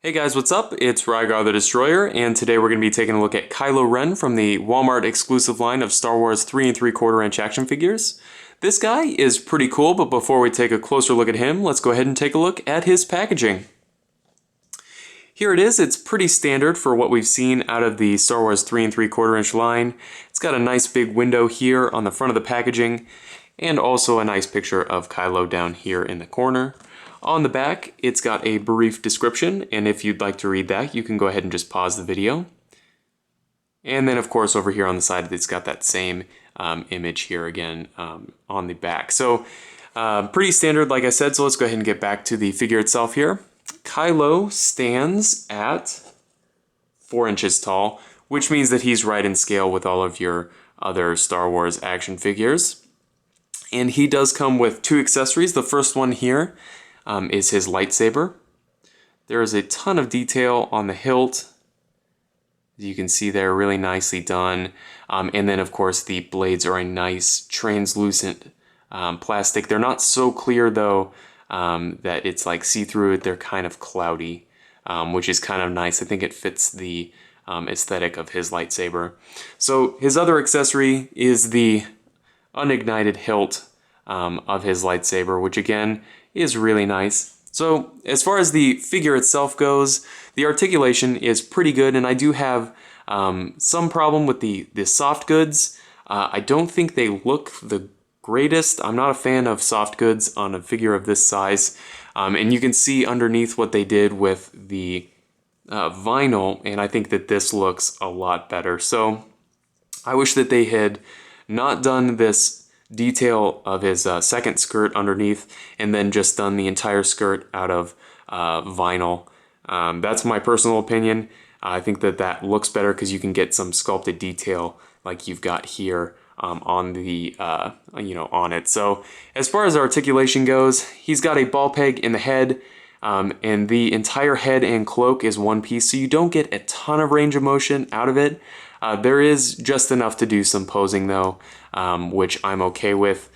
Hey guys, what's up? It's Rygar the Destroyer, and today we're going to be taking a look at Kylo Ren from the Walmart exclusive line of Star Wars 3 3/4 inch action figures. This guy is pretty cool, but before we take a closer look at him, let's go ahead and take a look at his packaging. Here it is. It's pretty standard for what we've seen out of the Star Wars 3 3/4 inch line. It's got a nice big window here on the front of the packaging, and also a nice picture of Kylo down here in the corner. On the back, it's got a brief description, and if you'd like to read that, you can go ahead and just pause the video. And then, of course, over here on the side, it's got that same image here again on the back. So, pretty standard, like I said, so let's go ahead and get back to the figure itself here. Kylo stands at 4 inches tall, which means that he's right in scale with all of your other Star Wars action figures. And he does come with 2 accessories. The first one here is his lightsaber. There is a ton of detail on the hilt. As you can see there, really nicely done. And then, of course, the blades are a nice translucent plastic. They're not so clear, though, that it's like see-through. They're kind of cloudy, which is kind of nice. I think it fits the aesthetic of his lightsaber. So his other accessory is the unignited hilt of his lightsaber, which again is really nice. So as far as the figure itself goes, the articulation is pretty good, and I do have some problem with the soft goods. I don't think they look the greatest. I'm not a fan of soft goods on a figure of this size, and you can see underneath what they did with the vinyl, and I think that this looks a lot better. So I wish that they had not done this detail of his second skirt underneath and then just done the entire skirt out of vinyl. That's my personal opinion. I think that that looks better because you can get some sculpted detail like you've got here on the on it. So as far as articulation goes, he's got a ball peg in the head, and the entire head and cloak is one piece, so you don't get a ton of range of motion out of it. There is just enough to do some posing though, which I'm okay with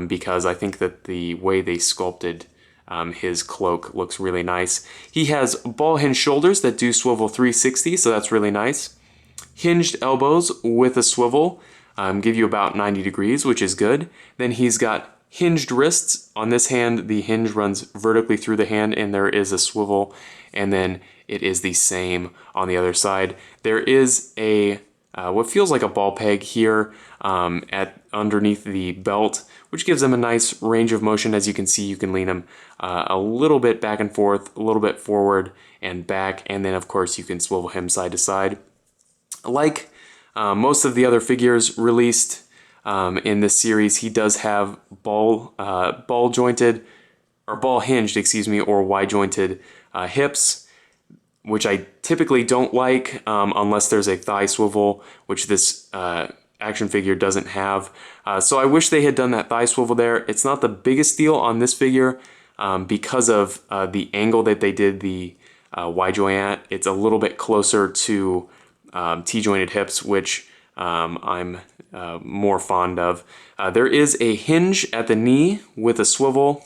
because I think that the way they sculpted his cloak looks really nice. He has ball hinge shoulders that do swivel 360, so that's really nice. Hinged elbows with a swivel give you about 90 degrees, which is good. Then he's got hinged wrists. On this hand, the hinge runs vertically through the hand and there is a swivel, and then it is the same on the other side. There is a what feels like a ball peg here at underneath the belt, which gives them a nice range of motion. As you can see, you can lean them a little bit back and forth, a little bit forward and back, and then of course you can swivel him side to side. Like most of the other figures released in this series, he does have ball hinged, excuse me, or wide jointed hips, which I typically don't like unless there's a thigh swivel, which this action figure doesn't have. So I wish they had done that thigh swivel there. It's not the biggest deal on this figure because of the angle that they did the Y-joint at. It's a little bit closer to T-jointed hips, which I'm more fond of. There is a hinge at the knee with a swivel,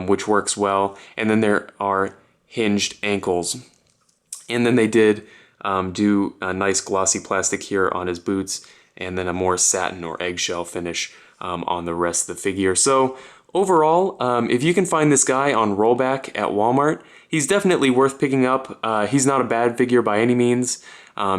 which works well, and then there are hinged ankles. And then they did do a nice glossy plastic here on his boots, and then a more satin or eggshell finish on the rest of the figure. So overall, if you can find this guy on rollback at Walmart, he's definitely worth picking up. He's not a bad figure by any means.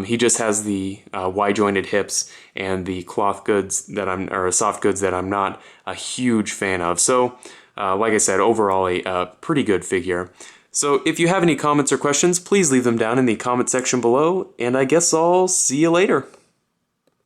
He just has the Y-jointed hips and the cloth goods that soft goods that I'm not a huge fan of. So like I said, overall a pretty good figure. So if you have any comments or questions, please leave them down in the comment section below, and I guess I'll see you later.